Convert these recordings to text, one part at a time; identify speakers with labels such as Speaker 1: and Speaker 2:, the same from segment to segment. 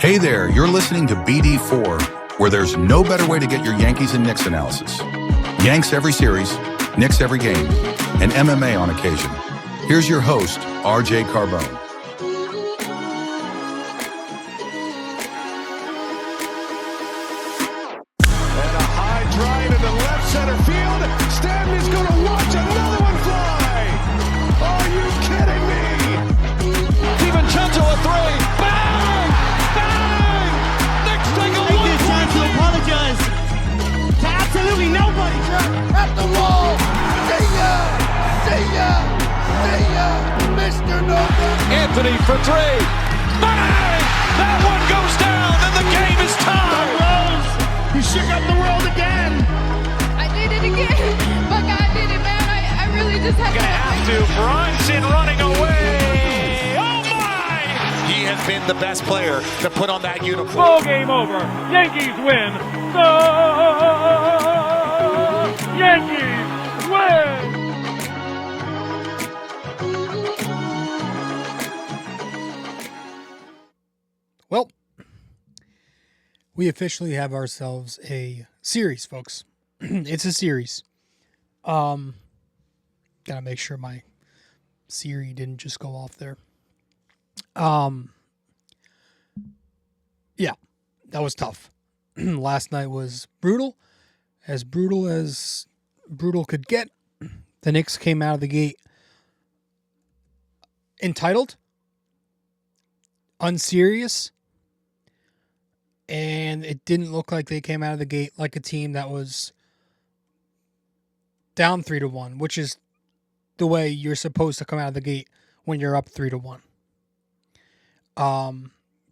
Speaker 1: Hey there, you're listening to BD4, where there's no better way to get your Yankees and Knicks analysis. Yanks every series, Knicks every game, and MMA on occasion. Here's your host, RJ Carbone.
Speaker 2: And a high drive into left center field. Stanley's going to watch another one fly. Are you kidding me? DiVincenzo a three. Bang! Bang! Knicks take a
Speaker 3: Take this chance to apologize to absolutely nobody.
Speaker 4: At the wall. See ya! See ya! See ya! Mr. No Good.
Speaker 2: Anthony for three. Bang! That one goes down and the game is tied.
Speaker 3: Rose, you shook up the world again.
Speaker 5: I did it again. But God did it, man. I really just had
Speaker 2: Gonna have to. Brunson running away. Oh my! He has been the best player to put on that uniform.
Speaker 6: Ball game over. Yankees win. The Yankees win.
Speaker 7: Well, we officially have ourselves a series, folks. It's a series. Gotta make sure my Siri didn't just go off there. Yeah, that was tough. Last night was brutal as brutal could get. The Knicks came out of the gate entitled, unserious, and it didn't look like they came out of the gate like a team that was down 3-1, which is the way you're supposed to come out of the gate when you're up 3-1.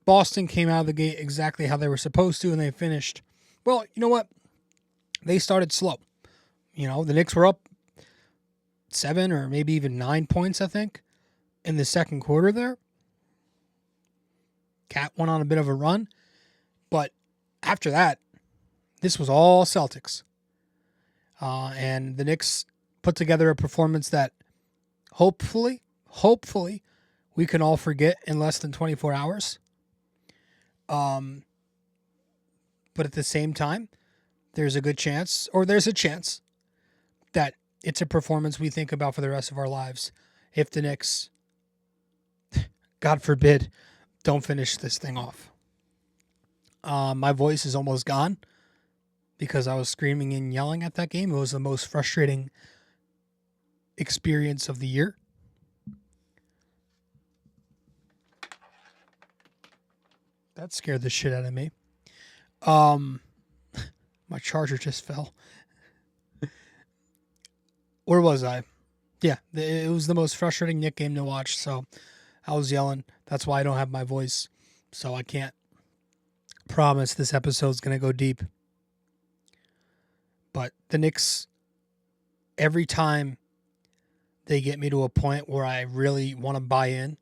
Speaker 7: Boston came out of the gate exactly how they were supposed to, and they finished. Well, you know what? They started slow. You know, the Knicks were up 7 or maybe even 9 points, I think, in the second quarter there. Cat went on a bit of a run, but after that, this was all Celtics. And the Knicks put together a performance that hopefully, we can all forget in less than 24 hours. But at the same time, there's a chance that it's a performance we think about for the rest of our lives if the Knicks, God forbid, don't finish this thing off. My voice is almost gone because I was screaming and yelling at that game. It was the most frustrating experience of the year. That scared the shit out of me. My charger just fell. Where was I? Yeah, it was the most frustrating Knick game to watch, so I was yelling. That's why I don't have my voice, so I can't promise this episode's going to go deep. But the Knicks, every time they get me to a point where I really want to buy in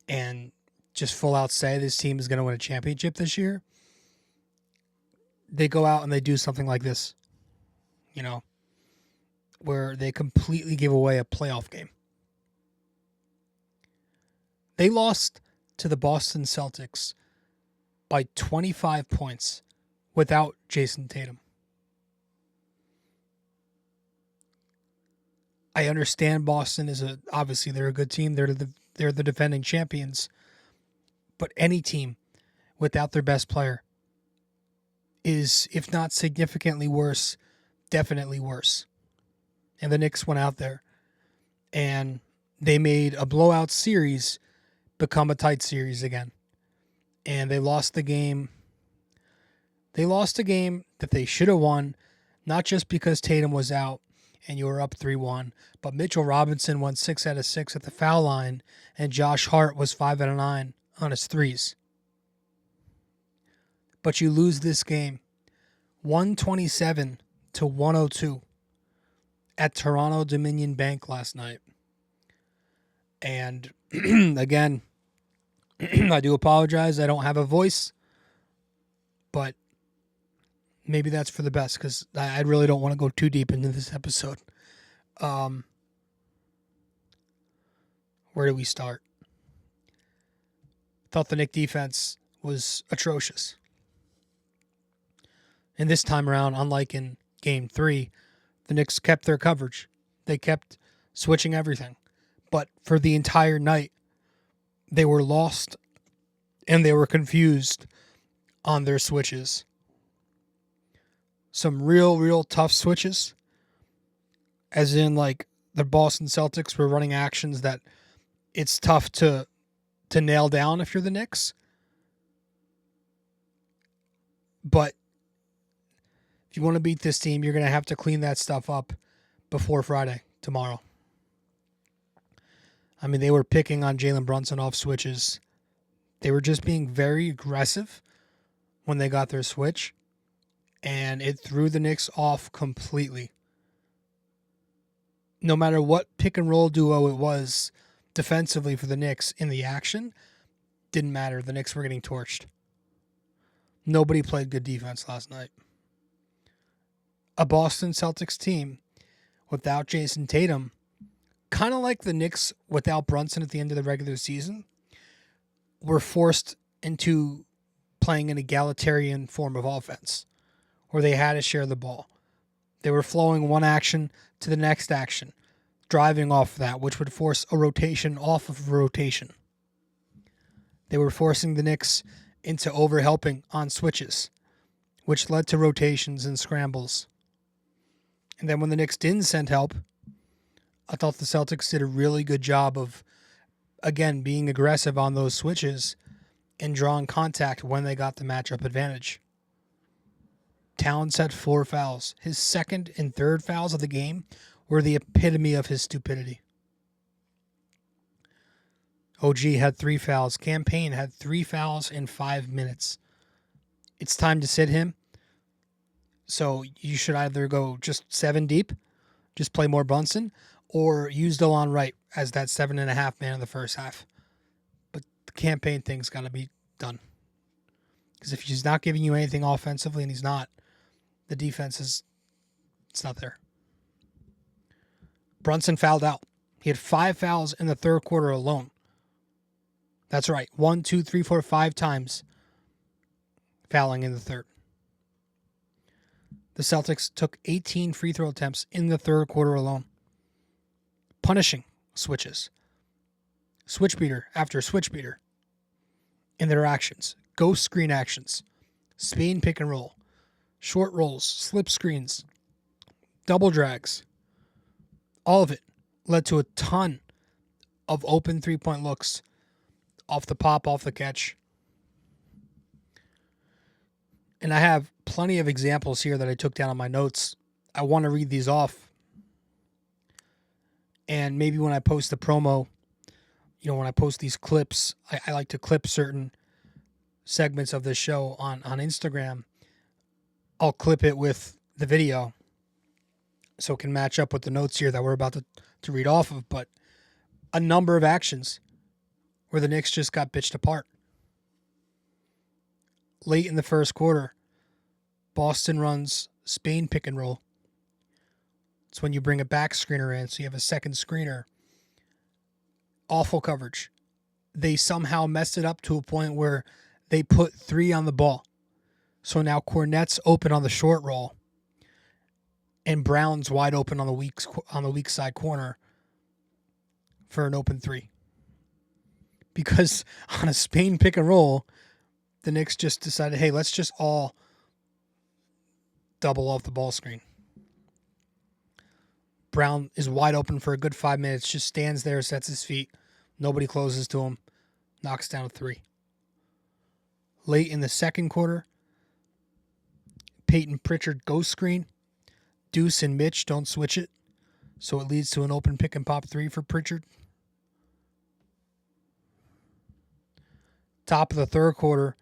Speaker 7: and just full out say this team is going to win a championship this year, they go out and they do something like this, you know, where they completely give away a playoff game. They lost to the Boston Celtics by 25 points without Jason Tatum. I understand Boston is obviously they're a good team. They're the defending champions. But any team without their best player is, if not significantly worse, definitely worse. And the Knicks went out there and they made a blowout series become a tight series again. And they lost the game. They lost a game that they should have won, not just because Tatum was out and you were up 3-1, but Mitchell Robinson went 6 out of 6 at the foul line, and Josh Hart was 5 out of 9 on his threes. But you lose this game 127-102 at Toronto Dominion Bank last night. And again, I do apologize. I don't have a voice, but maybe that's for the best because I really don't want to go too deep into this episode. Where do we start? Thought the Knicks defense was atrocious. And this time around, unlike in Game 3, the Knicks kept their coverage. They kept switching everything. But for the entire night, they were lost and they were confused on their switches. Some real tough switches. As in, like, the Boston Celtics were running actions that it's tough to nail down if you're the Knicks. But if you want to beat this team, you're going to have to clean that stuff up before Friday, tomorrow. I mean, they were picking on Jalen Brunson off switches. They were just being very aggressive when they got their switch, and it threw the Knicks off completely. No matter what pick and roll duo it was defensively for the Knicks in the action, didn't matter. The Knicks were getting torched. Nobody played good defense last night. A Boston Celtics team without Jason Tatum, kind of like the Knicks without Brunson at the end of the regular season, were forced into playing an egalitarian form of offense where they had to share the ball. They were flowing one action to the next action, driving off that, which would force a rotation off of a rotation. They were forcing the Knicks into overhelping on switches, which led to rotations and scrambles. And then when the Knicks didn't send help, I thought the Celtics did a really good job of, again, being aggressive on those switches and drawing contact when they got the matchup advantage. Towns had 4 fouls. His second and third fouls of the game were the epitome of his stupidity. OG had 3 fouls. Cam Payne had 3 fouls in 5 minutes. It's time to sit him. So you should either go just 7 deep, just play more Brunson, or use DeLon Wright as that 7.5 man in the first half. But the Cam Payne thing's got to be done. Because if he's not giving you anything offensively, and he's not, the defense it's not there. Brunson fouled out. He had 5 fouls in the third quarter alone. That's right. 1, 2, 3, 4, 5 times fouling in the third. The Celtics took 18 free throw attempts in the third quarter alone. Punishing switches. Switch beater after switch beater in their actions. Ghost screen actions. Spain pick and roll. Short rolls. Slip screens. Double drags. All of it led to a ton of open three-point looks off the pop, off the catch. And I have plenty of examples here that I took down on my notes. I want to read these off. And maybe when I post the promo, when I post these clips, I like to clip certain segments of this show on Instagram. I'll clip it with the video so it can match up with the notes here that we're about to read off of. But a number of actions where the Knicks just got bitched apart. Late in the first quarter, Boston runs Spain pick and roll. It's when you bring a back screener in, so you have a second screener. Awful coverage. They somehow messed it up to a point where they put 3 on the ball. So now Cornette's open on the short roll, and Brown's wide open on the weak side corner for an open 3. Because on a Spain pick and roll, the Knicks just decided, hey, let's just all double off the ball screen. Brown is wide open for a good 5 minutes, just stands there, sets his feet. Nobody closes to him, knocks down a 3. Late in the second quarter, Peyton Pritchard ghost screen. Deuce and Mitch don't switch it, so it leads to an open pick and pop 3 for Pritchard. Top of the third quarter,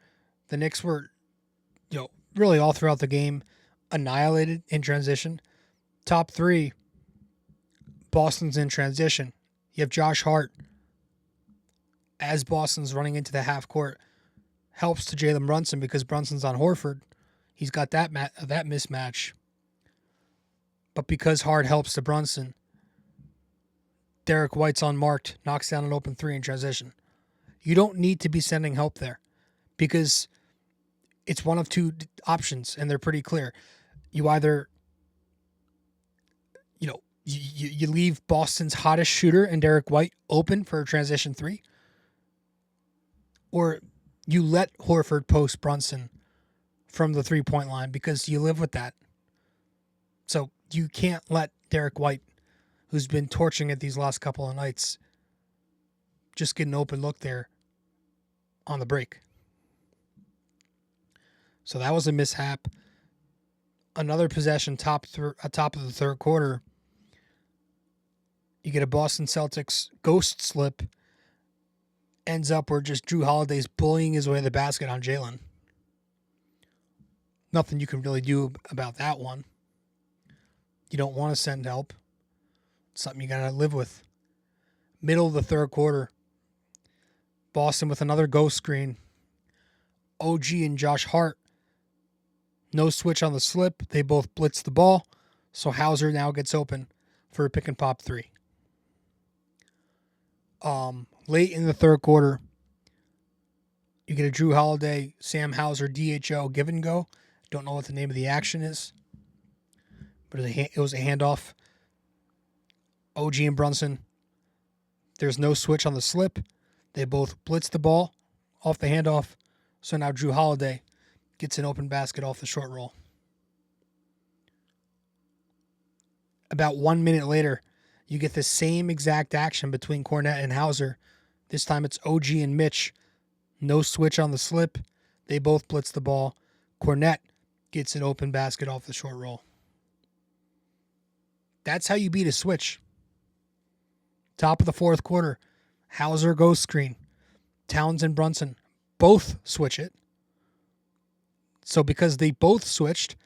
Speaker 7: the Knicks were, really all throughout the game, annihilated in transition. Top 3, Boston's in transition. You have Josh Hart, as Boston's running into the half court, helps to Jalen Brunson because Brunson's on Horford. He's got that mismatch. But because Hart helps to Brunson, Derek White's unmarked, knocks down an open 3 in transition. You don't need to be sending help there because it's one of two options, and they're pretty clear. You either, you leave Boston's hottest shooter and Derek White open for a transition three, or you let Horford post Brunson from the 3-point line because you live with that. So you can't let Derek White, who's been torching it these last couple of nights, just get an open look there on the break. So that was a mishap. Another possession top of the third quarter. You get a Boston Celtics ghost slip. Ends up where just Drew Holiday's bullying his way to the basket on Jalen. Nothing you can really do about that one. You don't want to send help. It's something you got to live with. Middle of the third quarter. Boston with another ghost screen. OG and Josh Hart. No switch on the slip. They both blitz the ball. So Hauser now gets open for a pick and pop three. Late in the third quarter, you get a Drew Holiday, Sam Hauser, DHO give and go. Don't know what the name of the action is, but it was a handoff. OG and Brunson. There's no switch on the slip. They both blitz the ball off the handoff. So now Drew Holiday gets an open basket off the short roll. About 1 minute later, you get the same exact action between Cornette and Hauser. This time it's OG and Mitch. No switch on the slip. They both blitz the ball. Cornette gets an open basket off the short roll. That's how you beat a switch. Top of the fourth quarter, Hauser goes screen. Towns and Brunson both switch it. So because they both switched,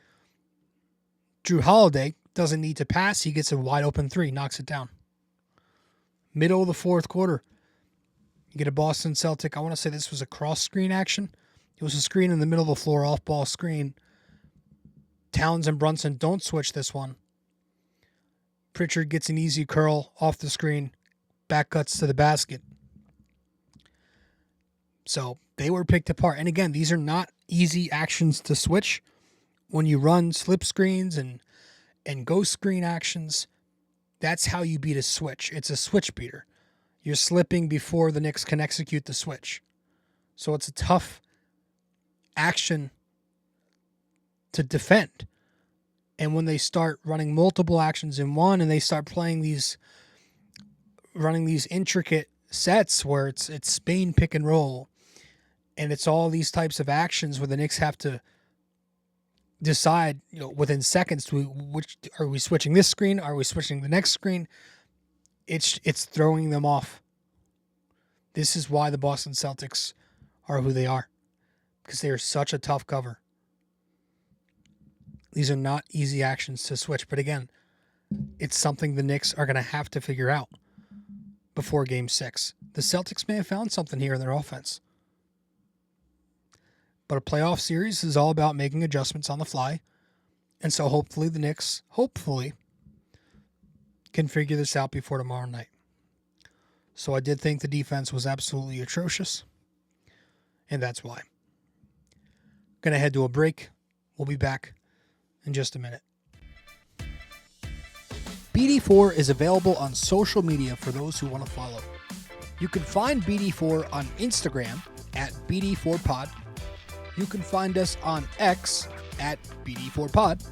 Speaker 7: Drew Holiday doesn't need to pass. He gets a wide open three, knocks it down. Middle of the fourth quarter, you get a Boston Celtic. I want to say this was a cross screen action. It was a screen in the middle of the floor, off ball screen. Towns and Brunson don't switch this one. Pritchard gets an easy curl off the screen. Back cuts to the basket. So they were picked apart. And again, these are not easy actions to switch. When you run slip screens and ghost screen actions, that's how you beat a switch. It's a switch beater. You're slipping before the Knicks can execute the switch. So it's a tough action to defend. And when they start running multiple actions in one and they start playing running these intricate sets where it's Spain pick and roll, and it's all these types of actions where the Knicks have to decide, within seconds, which are we switching this screen? Are we switching the next screen? It's throwing them off. This is why the Boston Celtics are who they are, because they are such a tough cover. These are not easy actions to switch, but again, it's something the Knicks are going to have to figure out before Game 6. The Celtics may have found something here in their offense. But a playoff series is all about making adjustments on the fly. And so hopefully the Knicks, can figure this out before tomorrow night. So I did think the defense was absolutely atrocious. And that's why. Going to head to a break. We'll be back in just a minute. BD4 is available on social media for those who want to follow. You can find BD4 on Instagram at BD4Pod. You can find us on X at BD4Pod.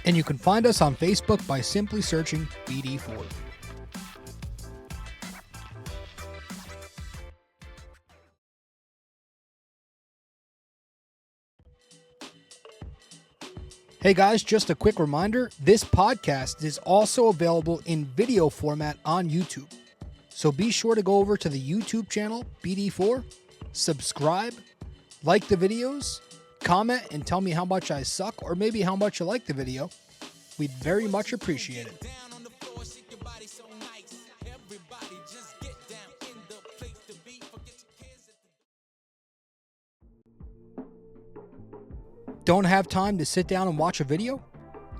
Speaker 7: And you can find us on Facebook by simply searching BD4. Hey guys, just a quick reminder, this podcast is also available in video format on YouTube. So be sure to go over to the YouTube channel, BD4, subscribe, like the videos, comment and tell me how much I suck or maybe how much you like the video. We'd very much appreciate it. Don't have time to sit down and watch a video?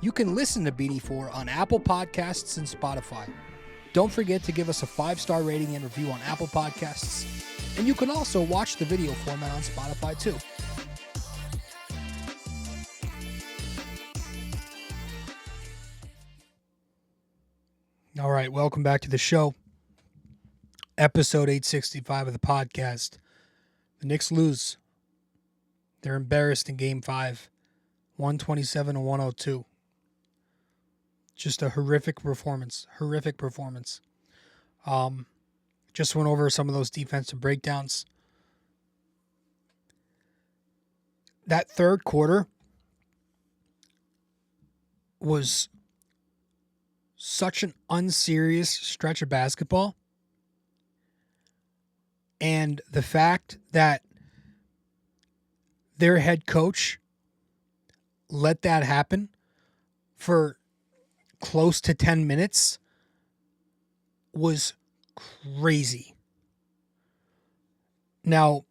Speaker 7: You can listen to BD4 on Apple Podcasts and Spotify. Don't forget to give us a 5-star rating and review on Apple Podcasts. And you can also watch the video format on Spotify too. All right, welcome back to the show. Episode 865 of the podcast. The Knicks lose. They're embarrassed in Game 5, 127-102. Just a horrific performance. Just went over some of those defensive breakdowns. That third quarter was such an unserious stretch of basketball. And the fact that their head coach let that happen for close to 10 minutes was crazy. Now,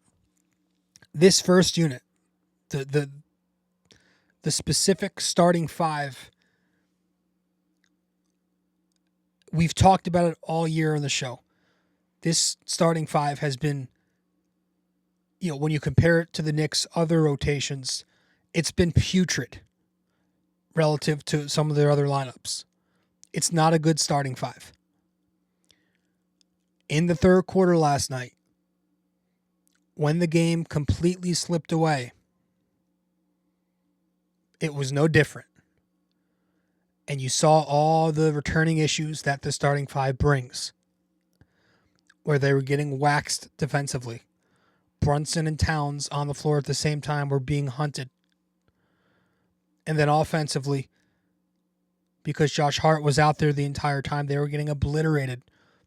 Speaker 7: this first unit, the specific starting five, we've talked about it all year on the show. This starting five has been, when you compare it to the Knicks' other rotations, it's been putrid relative to some of their other lineups. It's not a good starting five. In the third quarter last night, when the game completely slipped away, it was no different. And you saw all the returning issues that the starting five brings, where they were getting waxed defensively. Brunson and Towns on the floor at the same time were being hunted. And then offensively, because Josh Hart was out there the entire time, they were getting obliterated.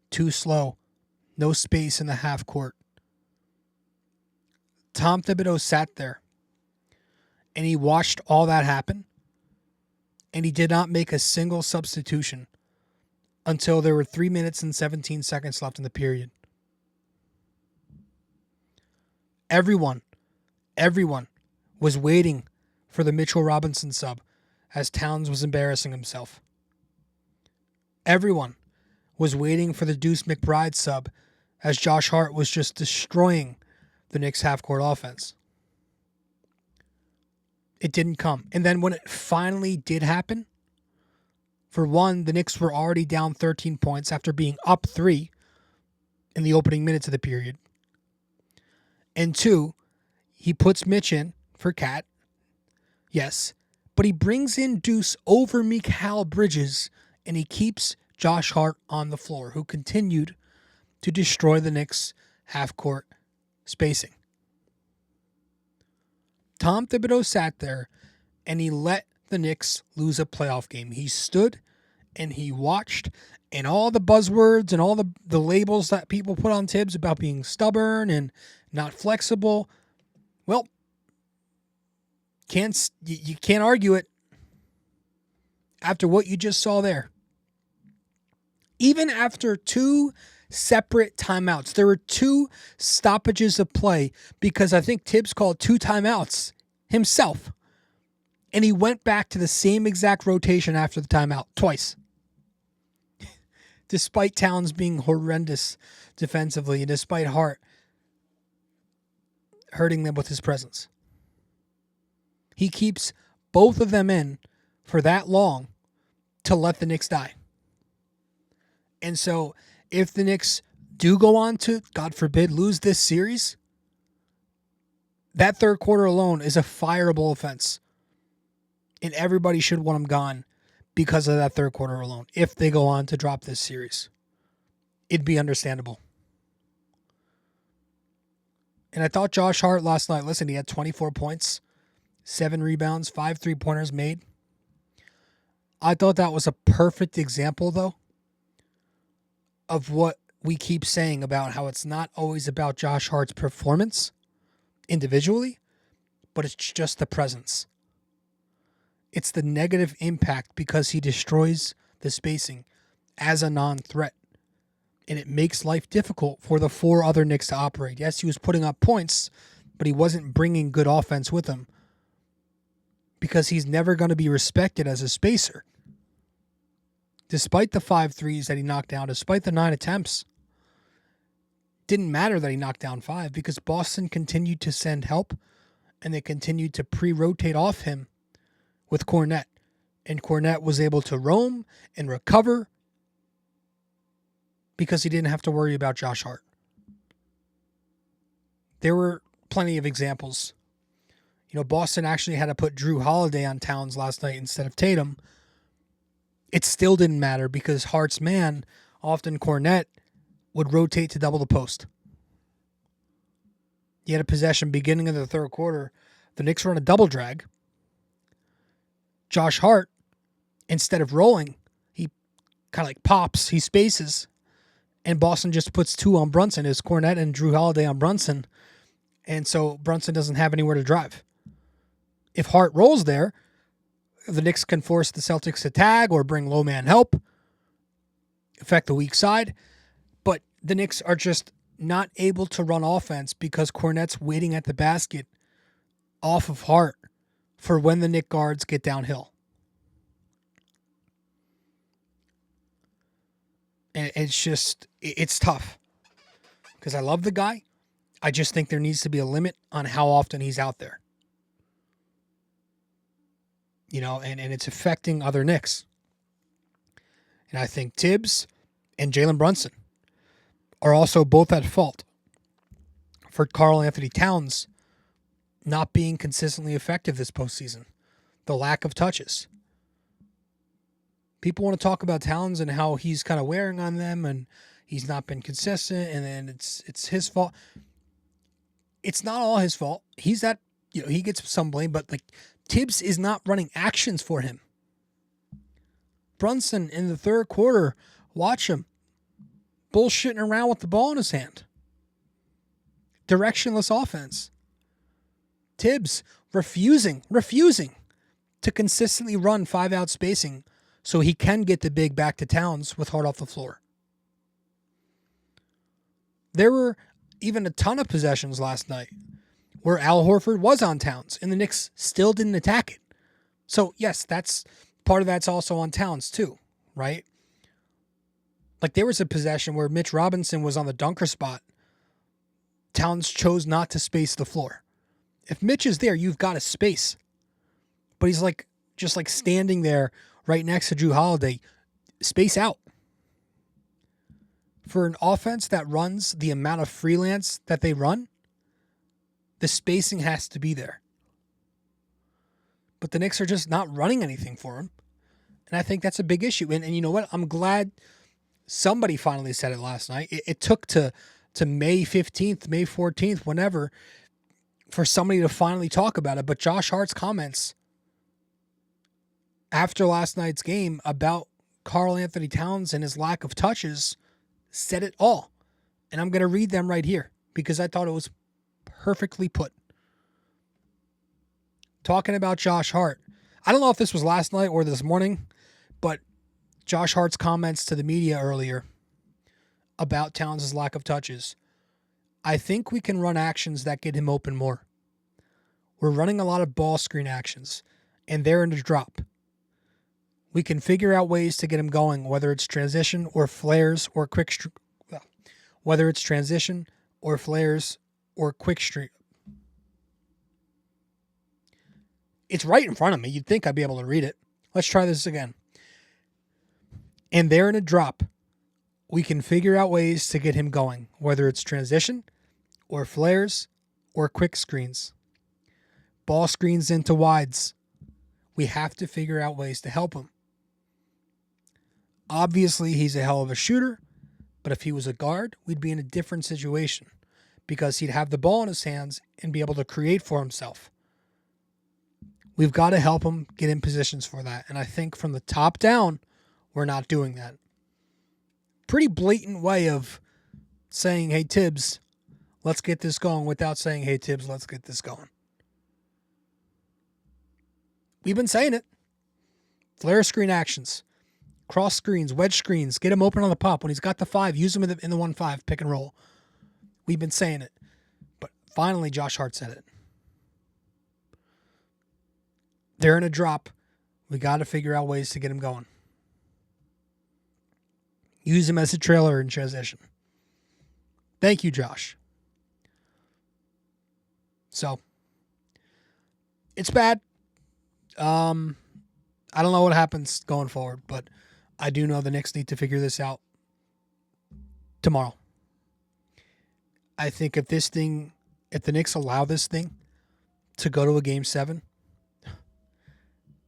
Speaker 7: Too slow. No space in the half court. Tom Thibodeau sat there and he watched all that happen, and he did not make a single substitution until there were 3 minutes and 17 seconds left in the period. Everyone was waiting for the Mitchell Robinson sub as Towns was embarrassing himself. Everyone was waiting for the Deuce McBride sub as Josh Hart was just destroying the Knicks half-court offense. It didn't come. And then when it finally did happen, for one, the Knicks were already down 13 points after being up 3 in the opening minutes of the period. And two, he puts Mitch in for Cat. Yes, but he brings in Deuce over Mikal Bridges, and he keeps Josh Hart on the floor, who continued to destroy the Knicks' half-court spacing. Tom Thibodeau sat there, and he let the Knicks lose a playoff game. He stood, and he watched, and all the buzzwords and all the labels that people put on Thibs about being stubborn and not flexible, well, you can't argue it after what you just saw there. Even after 2 separate timeouts, there were 2 stoppages of play because I think Thibs called 2 timeouts himself. And he went back to the same exact rotation after the timeout twice. Despite Towns being horrendous defensively and despite Hart hurting them with his presence. He keeps both of them in for that long to let the Knicks die. And so if the Knicks do go on to, God forbid, lose this series, that third quarter alone is a fireable offense. And everybody should want them gone because of that third quarter alone. If they go on to drop this series, it'd be understandable. And I thought Josh Hart last night, listen, he had 24 points, 7 rebounds, 5 3-pointers made. I thought that was a perfect example, though, of what we keep saying about how it's not always about Josh Hart's performance individually, but it's just the presence. It's the negative impact because he destroys the spacing as a non-threat. And it makes life difficult for the 4 other Knicks to operate. Yes, he was putting up points, but he wasn't bringing good offense with him because he's never going to be respected as a spacer. Despite the 5 threes that he knocked down, despite the 9 attempts, didn't matter that he knocked down 5 because Boston continued to send help and they continued to pre-rotate off him with Kornet. And Kornet was able to roam and recover because he didn't have to worry about Josh Hart. There were plenty of examples. Boston actually had to put Drew Holiday on Towns last night instead of Tatum. It still didn't matter because Hart's man, often Kornet, would rotate to double the post. He had a possession beginning of the third quarter. The Knicks were on a double drag. Josh Hart, instead of rolling, he kind of pops, he spaces, and Boston just puts 2 on Brunson. It's Kornet and Drew Holiday on Brunson. And so Brunson doesn't have anywhere to drive. If Hart rolls there, the Knicks can force the Celtics to tag or bring low man help, affect the weak side. But the Knicks are just not able to run offense because Kornet's waiting at the basket off of Hart for when the Knicks guards get downhill. And it's tough because I love the guy. I just think there needs to be a limit on how often he's out there. And it's affecting other Knicks. And I think Thibs and Jalen Brunson are also both at fault for Karl Anthony Towns not being consistently effective this postseason. The lack of touches. People want to talk about Towns and how he's kind of wearing on them and he's not been consistent and then it's his fault. It's not all his fault. He's that, he gets some blame, but Thibs is not running actions for him. Brunson in the third quarter, watch him bullshitting around with the ball in his hand. Directionless offense. Thibs refusing to consistently run 5-out spacing so he can get the big back to Towns with Hart off the floor. There were even a ton of possessions last night where Al Horford was on Towns and the Knicks still didn't attack it. So yes, part of that's also on Towns too, right? There was a possession where Mitch Robinson was on the dunker spot. Towns chose not to space the floor. If Mitch is there, you've got a space. But he's just standing there right next to Drew Holiday. Space out. For an offense that runs the amount of freelance that they run, the spacing has to be there. But the Knicks are just not running anything for him. And I think that's a big issue. And you know what? I'm glad somebody finally said it last night. It took to May 15th, May 14th, whenever, for somebody to finally talk about it. But Josh Hart's comments after last night's game about Karl Anthony Towns and his lack of touches said it all. And I'm going to read them right here because I thought it was perfectly put. Talking about Josh Hart. I don't know if this was last night or this morning, but Josh Hart's comments to the media earlier about Towns' lack of touches. I think we can run actions that get him open more. We're running a lot of ball screen actions, and they're in the drop. We can figure out ways to get him going, whether it's transition or flares or quick streak. Whether it's transition or flares or quick streak. It's right in front of me. You'd think I'd be able to read it. Let's try this again. And they're in a drop. We can figure out ways to get him going, whether it's transition or flares or quick screens. Ball screens into wides. We have to figure out ways to help him. Obviously, he's a hell of a shooter, but if he was a guard, we'd be in a different situation because he'd have the ball in his hands and be able to create for himself. We've got to help him get in positions for that. And I think from the top down, we're not doing that. Pretty blatant way of saying, hey, Thibs, let's get this going without saying, hey, Thibs, let's get this going. We've been saying it. Flare screen actions, cross screens, wedge screens, get him open on the pop. When he's got the 5, use him in the 1-5, pick and roll. We've been saying it. But finally, Josh Hart said it. They're in a drop. We got to figure out ways to get him going. Use him as a trailer in transition. Thank you, Josh. So, it's bad. I don't know what happens going forward, but I do know the Knicks need to figure this out tomorrow. I think if the Knicks allow this thing to go to a Game 7,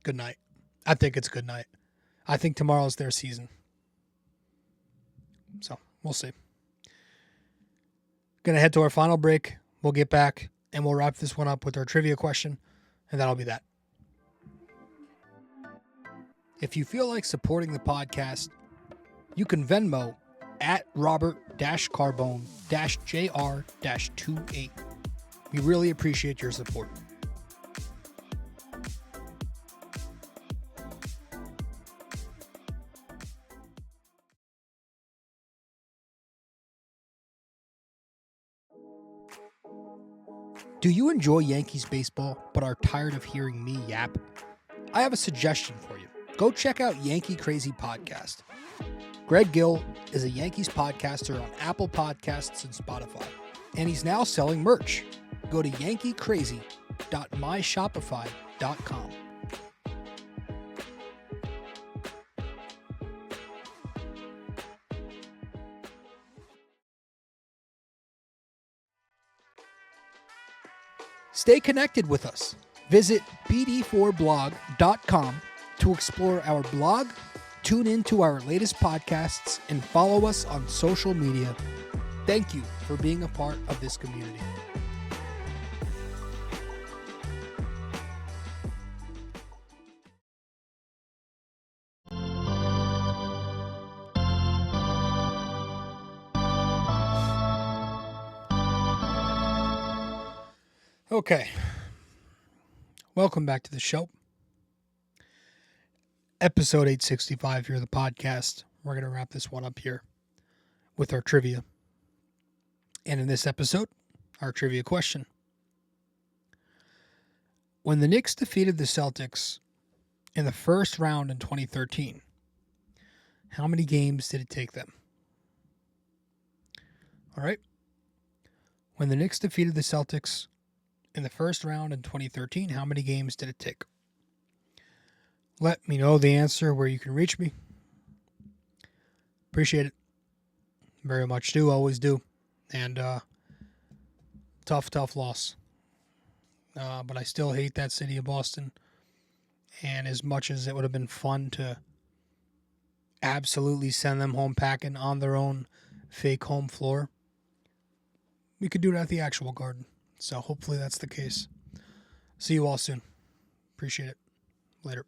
Speaker 7: good night. I think it's good night. I think tomorrow's their season. So, we'll see. Going to head to our final break. We'll get back, and we'll wrap this one up with our trivia question, and that'll be that. If you feel like supporting the podcast, you can Venmo at Robert-Carbone-JR-28. We really appreciate your support. Do you enjoy Yankees baseball but are tired of hearing me yap? I have a suggestion for you. Go check out Yankee Crazy Podcast. Greg Gill is a Yankees podcaster on Apple Podcasts and Spotify, and he's now selling merch. Go to yankeecrazy.myshopify.com. Stay connected with us. Visit BD4blog.com to explore our blog, tune in to our latest podcasts, and follow us on social media. Thank you for being a part of this community. Okay. Welcome back to the show. Episode 865 here of the podcast. We're going to wrap this one up here with our trivia. And in this episode, our trivia question. When the Knicks defeated the Celtics in the first round in 2013, how many games did it take them? All right. When the Knicks defeated the Celtics in the first round in 2013, how many games did it take? Let me know the answer where you can reach me. Appreciate it. Very much do, always do. And tough loss. But I still hate that city of Boston. And as much as it would have been fun to absolutely send them home packing on their own fake home floor, we could do it at the actual Garden. So hopefully that's the case. See you all soon. Appreciate it. Later.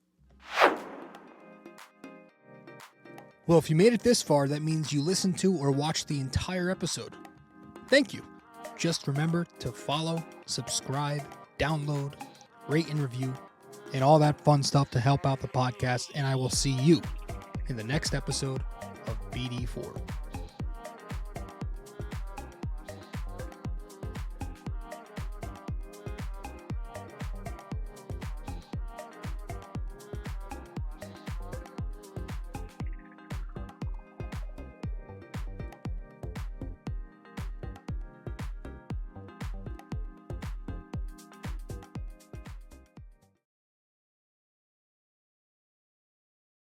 Speaker 7: Well, if you made it this far, that means you listened to or watched the entire episode. Thank you. Just remember to follow, subscribe, download, rate and review, and all that fun stuff to help out the podcast. And I will see you in the next episode of BD4.